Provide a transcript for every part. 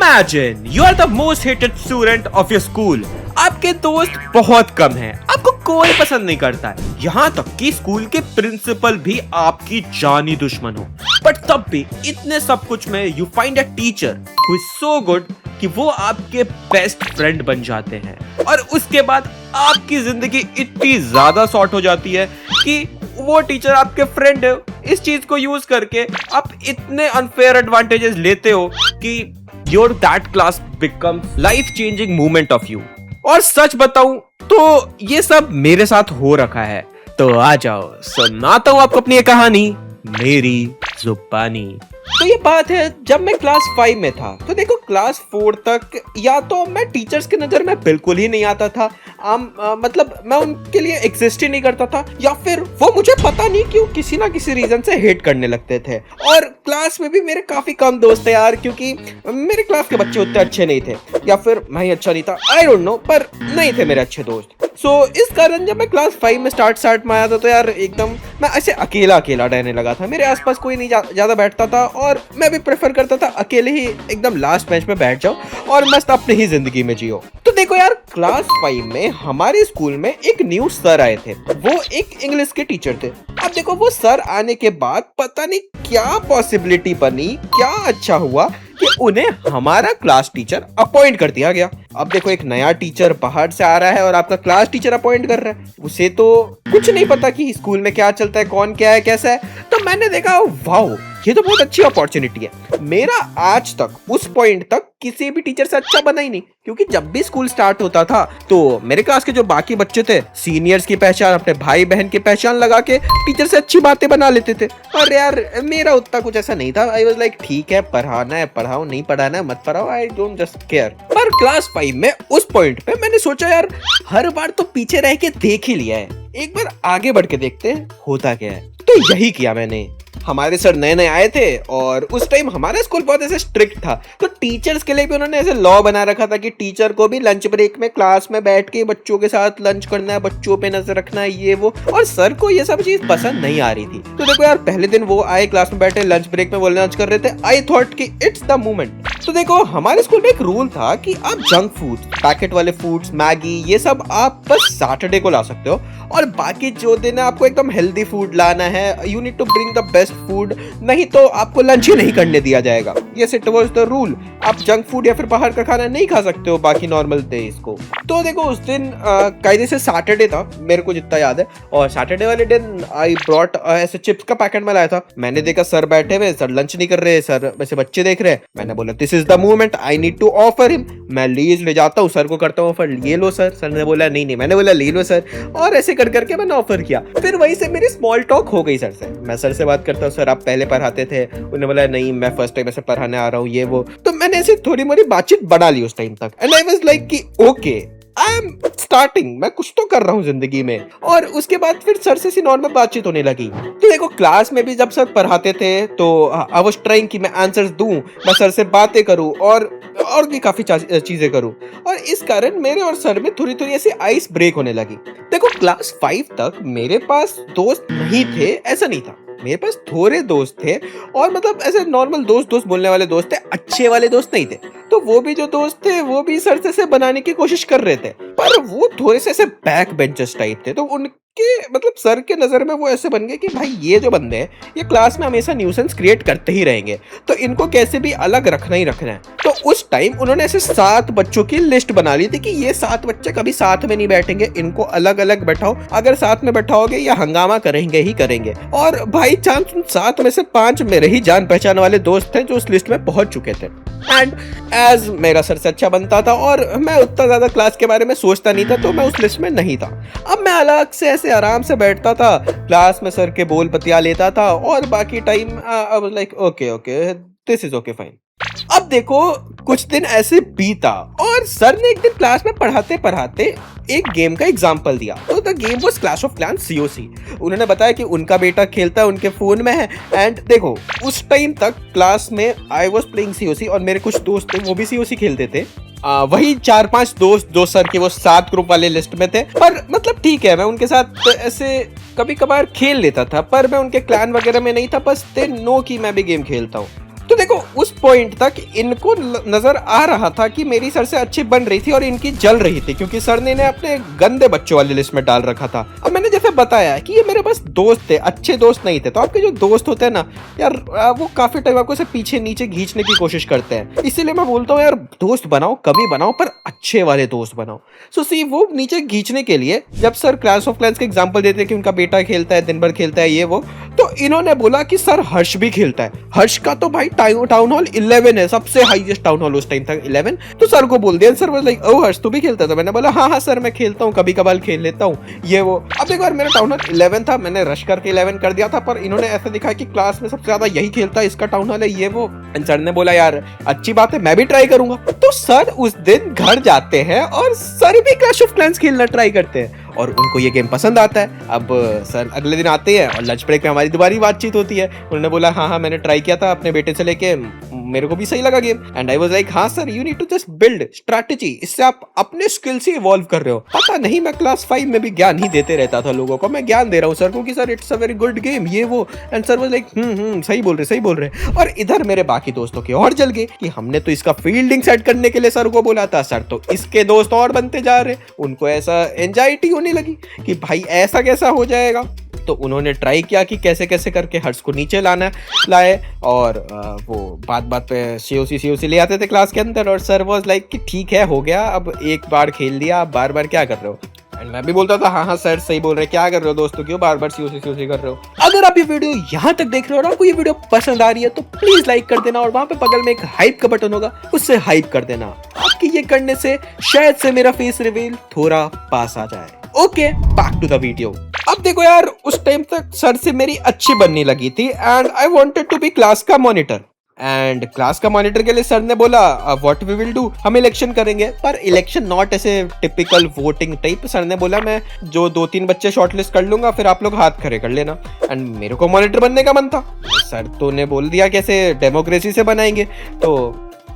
Imagine you are the most hated student of your school. आपके दोस्त बहुत कम हैं, आपको कोई पसंद नहीं करता है, यहाँ तक कि स्कूल के प्रिंसिपल भी आपकी जानी दुश्मन हो। बट तब भी इतने सब कुछ में you find a teacher who is so good कि वो आपके बेस्ट फ्रेंड बन जाते हैं, और उसके बाद आपकी जिंदगी इतनी ज्यादा शॉर्ट हो जाती है कि वो टीचर आपके फ्रेंड है। इस चीज को यूज करके आप इतने अनफेयर एडवांटेजेस लेते हो कि your that class becomes life changing moment of you. और सच बताऊं तो ये सब मेरे साथ हो रखा है। तो आ जाओ सुनाता हूं आपको अपनी ये कहानी मेरी जुबानी। तो ये बात है जब मैं क्लास 5 में था। तो देखो क्लास 4 तक या तो मैं टीचर्स की नजर में बिल्कुल ही नहीं आता था, मतलब मैं उनके लिए एग्जिस्ट ही नहीं करता था, या फिर वो मुझे पता नहीं क्यों किसी ना किसी रीजन से हेट करने लगते थे। और क्लास में भी मेरे काफी कम दोस्त थे यार, क्योंकि मेरे क्लास के बच्चे उतने अच्छे नहीं थे, या फिर मैं ही अच्छा नहीं था, आई डोंट नो, पर नहीं थे मेरे अच्छे दोस्त। इस कारण जब मैं क्लास 5 में स्टार्ट में आया था तो यार एकदम मैं ऐसे अकेला रहने लगा था। मेरे आसपास कोई नहीं ज्यादा बैठता था, और मैं भी प्रेफर करता था अकेले ही एकदम लास्ट बेंच पे बैठ जाओ और मस्त अपनी ही जिंदगी में जियो। तो देखो यार क्लास 5 में हमारे स्कूल में एक न्यू सर आए थे, वो एक इंग्लिश के टीचर थे। अब देखो वो सर आने के बाद पता नहीं क्या पॉसिबिलिटी बनी, क्या अच्छा हुआ कि उन्हें हमारा क्लास टीचर अपॉइंट कर दिया गया। अब देखो एक नया टीचर बाहर से आ रहा है और आपका क्लास टीचर अपॉइंट कर रहा है, उसे तो कुछ नहीं पता कि स्कूल में क्या चलता है, कौन क्या है, कैसा है। तो मैंने देखा वाओ ये तो बहुत अच्छी अपॉर्चुनिटी है। मेरा आज तक उस पॉइंट तक किसी भी टीचर से अच्छा बना ही नहीं, क्योंकि जब भी स्कूल स्टार्ट होता था तो मेरे क्लास के जो बाकी बच्चे थे सीनियर्स की पहचान, अपने भाई बहन की पहचान लगा के टीचर से अच्छी बातें बना लेते थे। और यार मेरा उतना कुछ ऐसा नहीं था। आई वाज लाइक ठीक है, पढ़ाना है पढ़ाओ, नहीं पढ़ाना है मत पढ़ाओ, आई डोंट जस्ट केयर। पर क्लास 5 में उस पॉइंट पे मैंने सोचा यार हर बार तो पीछे रह के देख ही लिया है, एक बार आगे बढ़ के देखते हैं होता क्या है। तो यही किया मैंने। हमारे सर नए नए आए थे और उस टाइम हमारा स्कूल बहुत ऐसे स्ट्रिक्ट था, तो टीचर्स के लिए भी उन्होंने ऐसे लॉ बना रखा था कि टीचर को भी लंच ब्रेक में क्लास में बैठ के बच्चों के साथ लंच करना है, बच्चों पे नजर रखना है, ये वो। और सर को ये सब चीज पसंद नहीं आ रही थी। तो देखो यार पहले दिन वो आए, क्लास में बैठे, लंच ब्रेक में वो लंच कर रहे थे। आई थॉट कि इट्स द मोमेंट। तो देखो हमारे स्कूल में एक रूल था कि आप जंक फूड, पैकेट वाले फूड्स, मैगी, ये सब आप बस सैटरडे को ला सकते हो, और बाकी जो दिन है आपको एकदम हेल्दी फूड लाना है। You need to bring the best food, नहीं तो आपको लंच ही नहीं करने दिया जाएगा। Yes it was the rule. आप जंक फूड या फिर बाहर का खाना नहीं खा सकते हो बाकी नॉर्मल डेज को। तो देखो उस दिन कायदे से सैटरडे था मेरे को जितना याद है, और सैटरडे वाले दिन आई ब्रॉट ऐसे चिप्स का पैकेट में लाया था। मैंने देखा सर बैठे हुए, सर लंच नहीं कर रहे, सर वैसे बच्चे देख रहे हैं। मैंने बोला this is the moment, I need to offer him. मैं लीज ले जाता हूँ, सर को करता हूँ ऑफर, ये लो सर। सर ने बोला नहीं, मैंने बोला ले लो सर, और ऐसे कर करके मैंने ऑफर किया। फिर वहीं से मेरी स्मॉल टॉक हो गई सर से। मैं सर से बात करता हूँ, सर आप पहले पढ़ाते थे? उन्होंने बोला नहीं मैं फर्स्ट टाइम ऐसे पढ़ाने आ रहा हूँ, ये वो। तो मैंने ऐसे थोड़ी मोड़ी बातचीत बढ़ा ली उस टाइम तक, एंड आई वाज लाइक कि ओके आई एम स्टार्टिंग, मैं कुछ तो कर रहा हूँ जिंदगी में। और उसके बाद फिर सर से नॉर्मल बातचीत होने लगी। तो देखो क्लास में भी जब सर पढ़ाते थे तो आई वाज ट्राइंग कि मैं आंसर्स दूं, मैं सर से बातें करूं और भी काफी चीजें करूं, और इस कारण मेरे और सर में थोड़ी थोड़ी ऐसी आइस ब्रेक होने लगी। देखो क्लास 5 तक मेरे पास दोस्त नहीं थे ऐसा नहीं था, मेरे पास थोड़े दोस्त थे, और मतलब ऐसे नॉर्मल दोस्त बोलने वाले दोस्त थे, अच्छे वाले दोस्त नहीं थे। तो वो भी जो दोस्त थे वो भी सर से बनाने की कोशिश कर रहे थे, पर वो थोड़े से ऐसे बैक बेंचर्स टाइप थे। तो उनके मतलब सर के नजर में वो ऐसे बन गए कि भाई ये जो बंदे हैं ये क्लास में हमेशा न्यूसेंस क्रिएट करते ही रहेंगे, तो इनको कैसे भी अलग रखना ही रखना है। तो उस टाइम उन्होंने ऐसे 7 बच्चों की लिस्ट बना ली थी कि ये 7 बच्चे कभी साथ में नहीं बैठेंगे, इनको अलग अलग बैठाओ, अगर साथ में बैठाओगे या हंगामा करेंगे ही करेंगे। और भाई चांस उन 7 में से 5 मेरे ही जान पहचान वाले दोस्त थे जो उस लिस्ट में पहुंच चुके थे। एंड एज मेरा सर से अच्छा बनता था और मैं उतना ज्यादा क्लास के बारे में सोचता नहीं था, तो मैं उस लिस्ट में नहीं था। अब मैं अलग से ऐसे आराम से बैठता था, क्लास में सर के बोल बतिया लेता था, और बाकी time I was like okay this is okay fine. अब देखो कुछ दिन ऐसे बीता और सर ने एक दिन क्लास में पढ़ाते पढ़ाते एक गेम का एग्जांपल दिया। तो the game was clash of clans COC। उन्होंने बताया कि उनका बेटा खेलता है, उनके फोन में है। एंड देखो उस टाइम तक क्लास में आई वाज प्लेइंग COC और मेरे कुछ दोस्त थे वो भी COC खेलते थे। वही 4-5 दोस्त जो सर के वो 7 ग्रुप वाले लिस्ट में थे, पर मतलब ठीक है मैं उनके साथ ऐसे कभी कभार खेल लेता था, पर मैं उनके क्लैन वगैरह में नहीं था। बस दे नो कि मैं भी गेम खेलता हूँ। तो देखो उस पॉइंट तक इनको नजर आ रहा था कि मेरी सर से अच्छी बन रही थी और इनकी जल रही थी, क्योंकि सर ने इन्हें अपने गंदे बच्चों वाली लिस्ट में डाल रखा था। अब मैंने जैसे बताया कि ये मेरे बस दोस्त थे, अच्छे दोस्त नहीं थे। तो आपके जो दोस्त होते हैं ना यार, वो काफी टाइम आपको से पीछे नीचे खींचने की कोशिश करते हैं। इसीलिए मैं बोलता हूँ यार, दोस्त बनाओ, कभी बनाओ, पर अच्छे वाले दोस्त बनाओ। सो सी वो नीचे खींचने के लिए जब सर क्लैश ऑफ क्लैंस के एग्जांपल देते हैं कि उनका बेटा खेलता है, दिन भर खेलता है ये वो, तो इन्होंने बोला कि सर हर्ष भी खेलता है। हर्ष का तो भाई टाउन हॉल 11 है, सबसे हाईएस्ट टाउन हॉल उस टाइम था 11। तो सर को बोल दिया, सर वाज लाइक ओ हर्ष तू भी खेलता है? तो मैंने बोला हाँ हाँ सर मैं खेलता हूँ, कभी कभार खेल लेता हूँ ये वो। अब एक बार मेरा टाउन हॉल 11 था, मैंने रश करके 11 कर दिया था, पर इन्होंने ऐसा दिखाया कि क्लास में सबसे ज्यादा यही खेलता है, इसका टाउन हॉल है ये वो। सर ने बोला यार अच्छी बात है, मैं भी ट्राई करूंगा। तो सर उस दिन घर जाते हैं और सर भी क्लैश ऑफ क्लैंस खेलना ट्राई करते हैं और उनको ये गेम पसंद आता है। अब सर अगले दिन आते हैं और लंच ब्रेक में हमारी दोबारा बातचीत होती है। उन्होंने बोला हाँ हाँ मैंने ट्राई किया था अपने बेटे से लेके, मेरे को भी सही लगा game. And I was like हाँ sir you need to just build strategy, इससे आप अपने स्किल्स ही इवॉल्व कर रहे हो। पता नहीं मैं क्लास 5 में भी ज्ञान ही देते रहता था लोगों को, मैं ज्ञान दे रहा हूँ सर को कि sir it's a very good game ये वो। एंड सर वाज लाइक सही बोल रहे। और इधर मेरे बाकी दोस्तों के और जल गए कि हमने तो इसका फील्डिंग सेट करने के लिए सर को बोला था, सर तो इसके दोस्त और बनते जा रहे। उनको ऐसा एंजाइटी होने लगी कि भाई ऐसा कैसा हो जाएगा। तो उन्होंने ट्राई किया कि कैसे कैसे करके हर्ष को नीचे लाए और वो बात पे सीओसी ले आते थे क्लास के अंदर। और सर वाज लाइक कि ठीक है हो गया, अब एक बार खेल लिया, आप बार बार क्या कर रहे हो? एंड मैं भी बोलता था हाँ हाँ सर सही बोल रहे, क्या कर रहे हो दोस्तों, क्यों बार बार सीओसी कर रहे हो? अगर आप ये वीडियो यहाँ तक देख रहे हो और आपको ये वीडियो पसंद आ रही है तो प्लीज लाइक कर देना, और वहां पे बगल में एक हाइप का बटन होगा, उससे हाइप कर देना। आपके ये करने से शायद से मेरा फेस रिवील थोड़ा पास आ जाए। Okay back to the video. अब देखो यार, उस टाइम तक सर से मेरी अच्छी बनने लगी थी and I wanted to be class का मॉनिटर। एंड क्लास का मॉनिटर के लिए सर ने बोला व्हाट वी विल डू, हम इलेक्शन करेंगे। पर इलेक्शन नॉट ऐसे टिपिकल वोटिंग टाइप। सर ने बोला मैं जो 2-3 बच्चे शॉर्टलिस्ट कर लूंगा, फिर आप लोग हाथ खड़े कर लेना। एंड मेरे को मॉनिटर बनने का मन था। सर तो ने बोल दिया कैसे डेमोक्रेसी से बनाएंगे। तो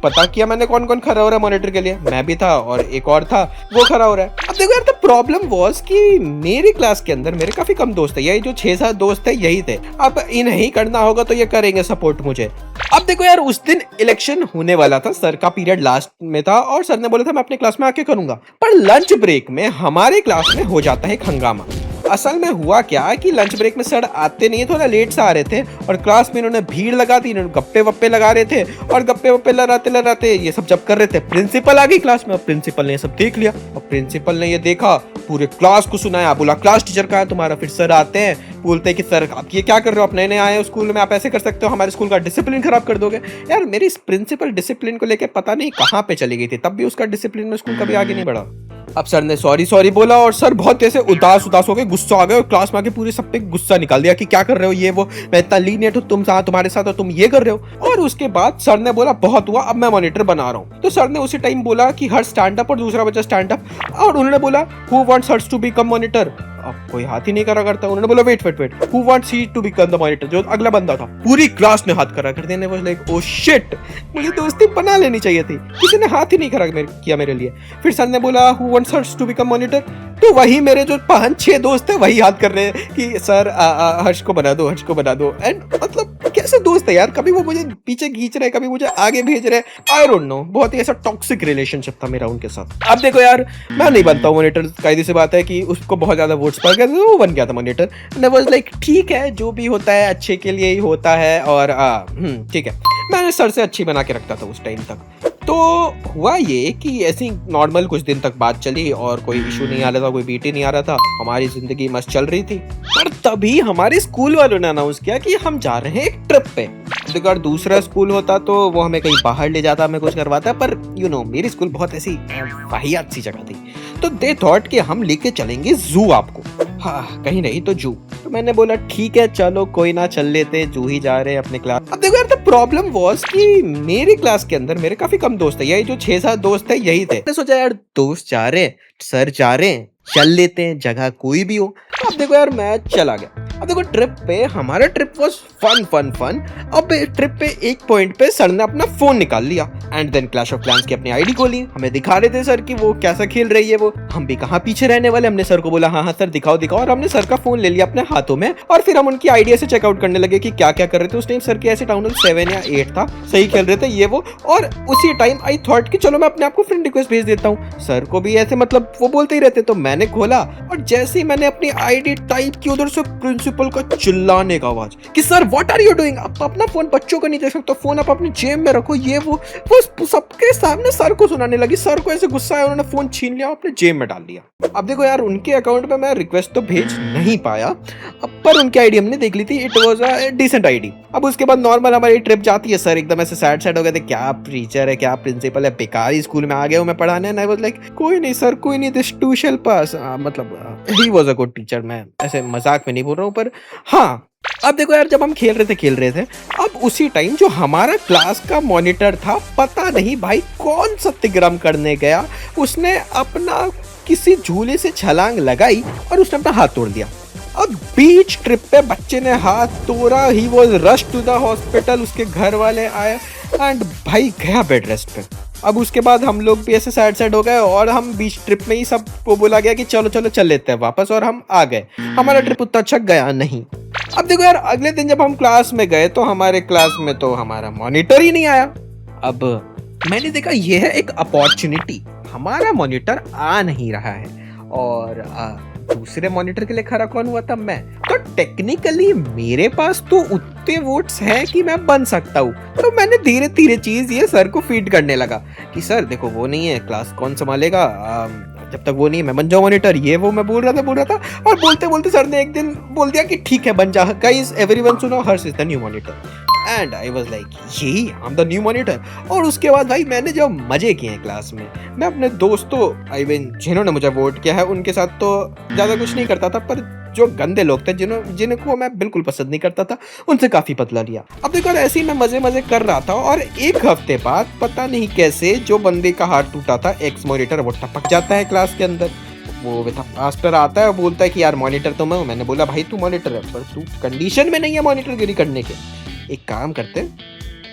पता किया मैंने कौन कौन खड़ा हो रहा है मॉनिटर के लिए, मैं भी था और एक और था वो खड़ा हो रहा है। अब देखो यार, द प्रॉब्लम वाज कि मेरी क्लास के अंदर मेरे काफी कम दोस्त है, यही जो 6-7 दोस्त थे यही थे। अब इन्हें करना होगा तो ये करेंगे सपोर्ट मुझे। अब देखो यार, उस दिन इलेक्शन होने वाला था, सर का पीरियड लास्ट में था और सर ने बोला था मैं अपने क्लास में आके करूंगा। पर लंच ब्रेक में हमारे क्लास में हो जाता है एक हंगामा। असल में हुआ क्या कि लंच ब्रेक में सर आते नहीं, थोड़ा लेट से आ रहे थे और क्लास में इन्होंने भीड़ लगा दी, इन्होंने गप्पे वप्पे लगा रहे थे और गप्पे वप्पे लड़ाते ये सब जब कर रहे थे, प्रिंसिपल आ गई क्लास में। और प्रिंसिपल ने ये सब देख लिया और प्रिंसिपल ने ये देखा, पूरे क्लास को सुनाया, बोला क्लास टीचर कहाँ है तुम्हारा? फिर सर आते हैं, बोलते हैं कि सर आप ये क्या कर रहे हो, आप नए नए आए हो स्कूल में, आप ऐसे कर सकते हो, हमारे स्कूल का डिसिप्लिन खराब कर दोगे। यार मेरी प्रिंसिपल डिसिप्लिन को लेकर पता नहीं कहाँ पे चली गई थी, तब भी उसका डिसिप्लिन में स्कूल कभी आगे नहीं बढ़ा। अब सर ने सॉरी बोला और सर बहुत ऐसे उदास हो गए, गुस्सा आ गए और क्लास में आके पूरे सब पे गुस्सा निकाल दिया कि क्या कर रहे हो ये वो, मैं इतना लीनियंट हूँ तुम्हारे साथ और तुम ये कर रहे हो। और उसके बाद सर ने बोला बहुत हुआ, अब मैं मॉनिटर बना रहा हूँ। तो सर ने उसी टाइम बोला कि हर स्टैंड अप और दूसरा बच्चा स्टैंड अप, और उन्होंने बोला who wants Harsh to become monitor. अब कोई हाथ ही नहीं करा करता। उन्होंने बोला wait who wants he to become the monitor, जो अगला बंदा था। पूरी क्लास ने हाथ करा कर दिया। वाज लाइक ओ शिट, मुझे दोस्ती बना लेनी चाहिए थी, किसी ने हाथ ही नहीं करा किया मेरे लिए। फिर सर ने बोला who wants Harsh to become monitor, तो वही मेरे जो 5-6 दोस्त थे वही हाथ कर रहे हैं कि सर हर्ष को बना दो। एंड मतलब कैसे दोस्त है यार, कभी वो मुझे पीछे खींच रहे, कभी मुझे आगे भेज रहे, आई डोंट नो। बहुत ही ऐसा टॉक्सिक रिलेशनशिप था मेरा उनके साथ। अब देखो यार, मैं नहीं बनता हूँ मॉनिटर, कायदे से बात है कि उसको बहुत ज्यादा वोट्स पड़ गए, वो बन गया था monitor. And I was like ठीक है, जो भी होता है अच्छे के लिए ही होता है, और ठीक है। मैंने सर से अच्छी बना के रखता था उस टाइम तक। तो हुआ ये कि ऐसी नॉर्मल कुछ दिन तक बात चली और कोई इशू नहीं आ रहा था, कोई बीट ही नहीं आ रहा था, हमारी जिंदगी मस्त चल रही थी। पर तभी हमारे स्कूल वालों ने अनाउंस किया कि हम जा रहे हैं एक ट्रिप पे। अगर दूसरा स्कूल होता तो वो हमें कहीं बाहर ले जाता, हमें कुछ करवाता, पर मेरी स्कूल बहुत ऐसी वाहियात सी जगह थी। तो दे थॉट कि हम लेके चलेंगे जू आपको, हाँ कहीं नहीं तो जू। तो मैंने बोला ठीक है चलो कोई ना, चल लेते, जू ही जा रहे हैं अपने क्लास। अब देखो यार, द प्रॉब्लम वाज कि मेरी क्लास के अंदर मेरे काफी कम दोस्त है, यही जो 6-7 दोस्त है यही थे। मैंने सोचा यार दोस्त जा रहे हैं, सर जा रहे हैं, चल लेते हैं, जगह कोई भी हो। अब देखो यार, मैं चला गया। अब देखो ट्रिप पे हमारा trip was fun fun fun. अब ट्रिप पे एक पॉइंट पे सर ने अपना फोन निकाल लिया and then clash of clans की अपनी आईडी खोली, हमें दिखा रहे थे सर कि वो कैसा खेल रही है वो। हम भी कहाँ पीछे रहने वाले, हमने सर को बोला हाँ हाँ सर दिखाओ दिखाओ, और हमने सर का फोन ले लिया अपने हाथों में और फिर हम उनकी आईडी से चेकआउट करने लगे कि क्या क्या कर रहे थे उस टाइम। सर के ऐसे टाउन हॉल 7 या 8 था, सही खेल रहे थे ये वो। और उसी टाइम आई थॉट कि चलो मैं अपने आप को फ्रेंड रिक्वेस्ट भेज देता हूँ, सर को भी ऐसे मतलब वो बोलते ही रहते। तो मैंने खोला और जैसे ही मैंने अपनी आईडी टाइप की उधर से प्रिंसिपल का चिल्लाने का आवाज कि sir what are you doing, आप अपना फोन बच्चों को नहीं दे सकते, फोन आप अपनी जेब में रखो ये वो सबके सामने सर को सुनाने लगी। सर को ऐसे गुस्सा आया, उन्होंने फोन छीन लिया अपने जेब में डाल दिया। अब देखो यार उनके अकाउंट पे मैं रिक्वेस्ट तो भेज नहीं पाया, पर उनकी आईडी हमने देख ली थी, it was a decent ID. अब उसके बाद नॉर्मल हमारी ट्रिप जाती है, सर एकदम ऐसे सैड सैड हो गए थे, क्या टीचर है क्या प्रिंसिपल है, बेकार स्कूल में आ गया हूं मैं पढ़ाने। एंड आई वाज लाइक कोई नहीं सर कोई नहीं, दिस टू शैल पास, मतलब he was a good teacher. मैं ऐसे मजाक में नहीं बोल रहा हूँ, पर हाँ अब देखो यार जब हम खेल रहे थे अब उसी टाइम जो हमारा क्लास का मॉनिटर था, पता नहीं भाई कौन सत्याग्रह करने गया, उसने अपना किसी झूले से छलांग लगाई और उसने अपना हाथ तोड़ दिया। अब बीच ट्रिप पे बच्चे ने हाथ तोड़ा, he was rush to the hospital, उसके घर वाले आए एंड भाई गया बेड रेस्ट पे। अब उसके बाद हम लोग भी ऐसे सैड हो गए और हम बीच ट्रिप में ही सबको बोला गया कि चलो चलो चल लेते हैं वापस, और हम आ गए। हमारा ट्रिप उतना अच्छा गया नहीं। अब देखो यार अगले दिन जब हम क्लास में गए तो हमारे क्लास में तो हमारा मॉनिटर ही नहीं आया। अब मैंने देखा ये है एक अपॉर्चुनिटी, हमारा मॉनिटर आ नहीं रहा है और दूसरे मॉनिटर के लिए खड़ा कौन हुआ था, मैं। तो टेक्निकली मेरे पास तो उतने वोट्स हैं कि मैं बन सकता हूँ। तो मैंने धीरे धीरे चीज ये सर को फीड करने लगा कि सर देखो वो नहीं है, क्लास कौन संभालेगा, जब तक वो नहीं मैं बन जाऊँ मॉनिटर, ये वो मैं बोल रहा था। और बोलते बोलते सर ने एक दिन बोल दिया कि ठीक है बन जा, गाइस एवरीवन सुनो, Harsh is the new monitor. And I was like यही I am the new monitor. और उसके बाद भाई मैंने जो मजे किए हैं क्लास में, मैं अपने दोस्तों आई मीन जिन्होंने मुझे वोट किया है उनके साथ तो ज्यादा कुछ नहीं करता था, पर जो गंदे लोग थे जिनको मैं बिल्कुल पसंद नहीं करता था उनसे काफी बदला लिया। अब देखो ऐसे ही मैं मजे कर रहा था और एक हफ्ते बाद पता नहीं कैसे जो बंदे का हाथ टूटा था एक्स मॉनिटर, वो टपक जाता है क्लास के अंदर। वो मास्टर आता है और बोलता है कि यार मॉनिटर तो मैं हूं। मैंने बोला भाई तू मॉनिटर है पर तू कंडीशन में नहीं है मॉनिटर गिरी करने के, एक काम करते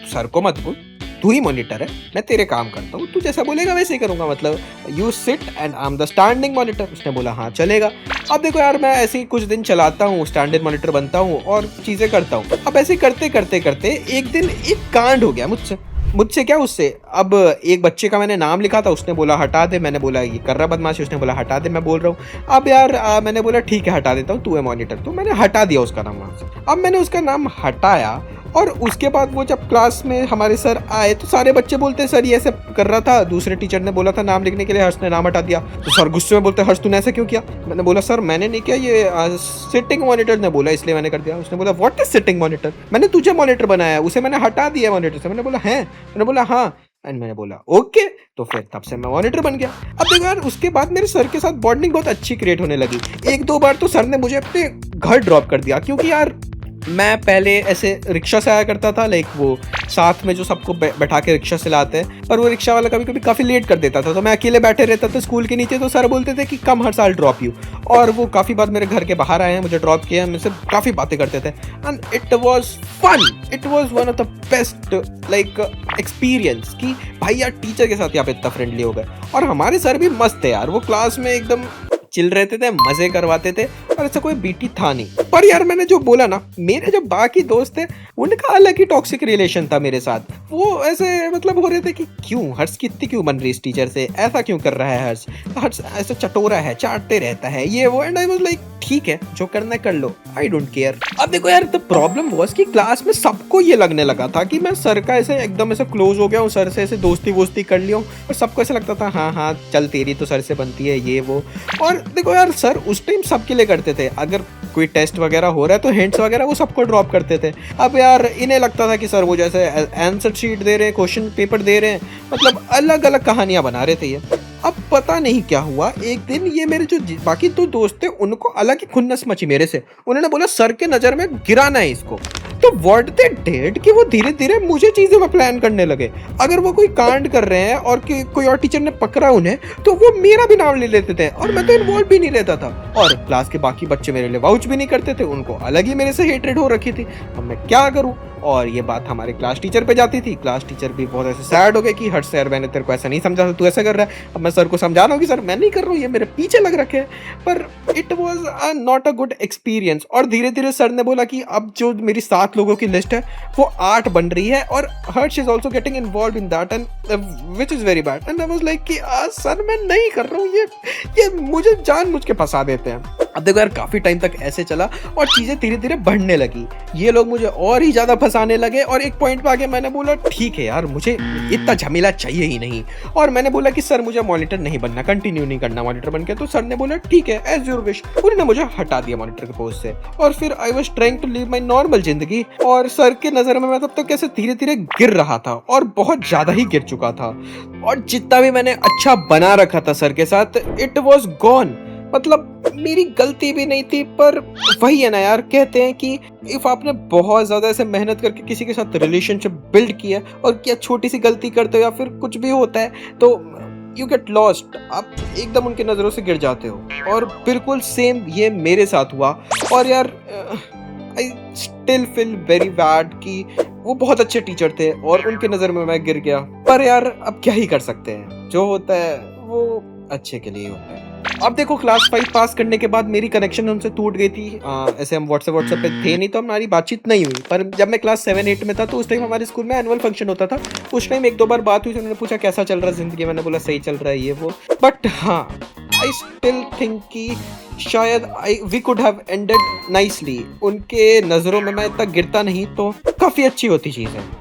सर को मत बोल, तू ही मॉनिटर है, मैं तेरे काम करता हूँ, तू जैसा बोलेगा वैसे ही करूंगा, मतलब you sit and I am the standing monitor. उसने बोला हाँ चलेगा। अब देखो यार मैं ऐसे ही कुछ दिन चलाता हूँ, स्टैंडिंग मॉनिटर बनता हूँ और चीजें करता हूँ। अब ऐसे करते एक दिन एक कांड हो गया मुझसे क्या उससे। अब एक बच्चे का मैंने नाम लिखा था, उसने बोला हटा दे, मैंने बोला ये कर रहा बदमाशी, उसने बोला हटा दे, मैं बोल रहा हूँ। अब यार मैंने बोला ठीक है हटा देता हूँ, तू है मॉनिटर, तो मैंने हटा दिया उसका नाम वहाँ से। अब मैंने उसका नाम हटाया और उसके बाद वो जब क्लास में हमारे सर आए तो सारे बच्चे बोलते हैं सर ये ऐसे कर रहा था, दूसरे टीचर ने बोला था नाम लिखने के लिए, हर्ष ने नाम हटा दिया। तो सर गुस्से में बोलते हर्ष तूने ऐसा क्यों किया। मैंने बोला सर मैंने नहीं किया, ये सिटिंग मॉनिटर ने बोला इसलिए मैंने कर दिया। उसने बोला व्हाट इज सिटिंग मॉनिटर, मैंने तुझे मॉनिटर बनाया, उसे मैंने हटा दिया मॉनिटर से। मैंने बोला है, मैंने बोला हाँ, एंड मैंने बोला ओके, तो फिर तब से मैं मॉनिटर बन गया। अब देखो यार उसके बाद मेरे सर के साथ बॉन्डिंग बहुत अच्छी क्रिएट होने लगी। एक दो बार तो सर ने मुझे अपने घर ड्रॉप कर दिया, क्योंकि यार मैं पहले ऐसे रिक्शा से आया करता था, लाइक वो साथ में जो सबको बैठा के रिक्शा से लाते हैं, पर वो रिक्शा वाला कभी कभी काफ़ी लेट कर देता था, तो मैं अकेले बैठे रहता था स्कूल के नीचे। तो सर बोलते थे कि कम हर साल ड्रॉप यू, और वो काफ़ी बार मेरे घर के बाहर आए हैं, मुझे ड्रॉप किया, मुझसे काफ़ी बातें करते थे and it was fun, it was one of the best like experience कि भाई यार टीचर के साथ यहाँ पे इतना फ्रेंडली हो गए। और हमारे सर भी मस्त थे यार, वो क्लास में एकदम चिल रहते थे, मजे करवाते थे और ऐसा कोई बीटी था नहीं। पर यार मैंने जो बोला ना, मेरे जो बाकी दोस्त थे उनका अलग ही टॉक्सिक रिलेशन था मेरे साथ। वो ऐसे मतलब हो रहे थे कि क्यों हर्ष कितनी क्यों बन रही इस टीचर से, ऐसा क्यों कर रहा है हर्ष ऐसा चटोरा है, चाटते रहता है ये वो। एंड आई वाज लाइक ठीक है जो करना कर लो, आई डोंट केयर। अब देखो यार द प्रॉब्लम वाज कि क्लास में सबको ये लगने लगा था कि मैं सर का ऐसे एकदम ऐसे क्लोज हो गया हूँ, सर से ऐसे दोस्ती वोस्ती कर लिया हूँ, और सबको ऐसा लगता था हाँ हाँ चल तेरी तो सर से बनती है ये वो। और देखो यार सर उस टाइम सबके लिए करते थे, अगर कोई टेस्ट वगैरह हो रहा है तो हिंट्स वगैरह वो सबको ड्रॉप करते थे। अब यार इन्हें लगता था कि सर वो जैसे आंसर शीट दे रहे हैं, क्वेश्चन पेपर दे रहे हैं, मतलब अलग अलग कहानियां बना रहे थे ये। अब पता नहीं क्या हुआ, एक दिन ये मेरे जो बाकी दो दोस्त थे उनको अलग ही खुन्नस मची मेरे से। उन्होंने बोला सर के नज़र में गिराना है इसको। तो व्हाट दे डिड कि वो धीरे धीरे मुझे चीजों का प्लान करने लगे। अगर वो कोई कांड कर रहे हैं और कि कोई और टीचर ने पकड़ा उन्हें, तो वो मेरा भी नाम ले लेते थे और मैं तो इन्वॉल्व भी नहीं रहता था। और क्लास के बाकी बच्चे मेरे लिए वाउच भी नहीं करते थे, उनको अलग ही मेरे से हेट्रेड हो रखी थी। अब मैं क्या करूं? और ये बात हमारे क्लास टीचर पे जाती थी। क्लास टीचर भी बहुत ऐसे सैड हो गए कि हट सर, मैंने तेरे को ऐसा नहीं समझा था, तू ऐसा कर रहा है। अब मैं सर को समझा रहा हूँ कि सर मैं नहीं कर रहा हूँ, ये मेरे पीछे लग रखे हैं। पर it was not a good experience. और धीरे धीरे सर ने बोला कि अब जो मेरी 7 लोगों की लिस्ट है वो 8 बन रही है और Harsh is also getting involve in that, and which is very bad. And I was like कि सर मैं नहीं कर रहा हूँ, ये मुझे जानबूझ के फंसा देते हैं। अब देखो यार, काफी टाइम तक ऐसे चला और चीजें धीरे धीरे बढ़ने लगी। ये लोग मुझे और ही ज्यादा फंसाने लगे और एक पॉइंट पे आके मैंने बोला ठीक है यार, मुझे इतना झमेला चाहिए ही नहीं। और मैंने बोला कि सर मुझे मॉनिटर नहीं बनना, कंटिन्यू नहीं करना मॉनिटर बन के। तो सर ने बोला ठीक है, एज योर विश। उन्होंने मुझे हटा दिया मॉनिटर के पोस्ट से और फिर I was trying to live my normal जिंदगी। और सर के नजर में मैं तब तक कैसे धीरे धीरे गिर रहा था और बहुत ज्यादा ही गिर चुका था। और जितना भी मैंने अच्छा बना रखा था सर के साथ, इट वॉज गॉन। मतलब मेरी गलती भी नहीं थी, पर वही है ना यार, कहते हैं कि इफ आपने बहुत ज्यादा ऐसे मेहनत करके किसी के साथ रिलेशनशिप बिल्ड किया और क्या छोटी सी गलती करते हो या फिर कुछ भी होता है तो यू गेट लॉस्ट, आप एकदम उनकी नजरों से गिर जाते हो। और बिल्कुल सेम ये मेरे साथ हुआ। और यार I still feel very bad कि वो बहुत अच्छे टीचर थे और उनकी नजर में मैं गिर गया। पर यार अब क्या ही कर सकते हैं, जो होता है वो अच्छे के लिए होता है। अब देखो, क्लास 5 पास करने के बाद मेरी कनेक्शन उनसे टूट गई थी। ऐसे हम व्हाट्सएप पे थे नहीं तो हमारी बातचीत नहीं हुई। पर जब मैं क्लास 7-8 में था तो उस टाइम हमारे स्कूल में एनुअल फंक्शन होता था। उस टाइम 1-2 बार बात हुई। उन्होंने पूछा कैसा चल रहा है जिंदगी, मैंने बोला सही चल रहा है ये वो। बट हाँ, आई स्टिल थिंक कि शायद we could have ended nicely. उनके नजरों में मैं इतना गिरता नहीं तो काफी अच्छी होती चीज है।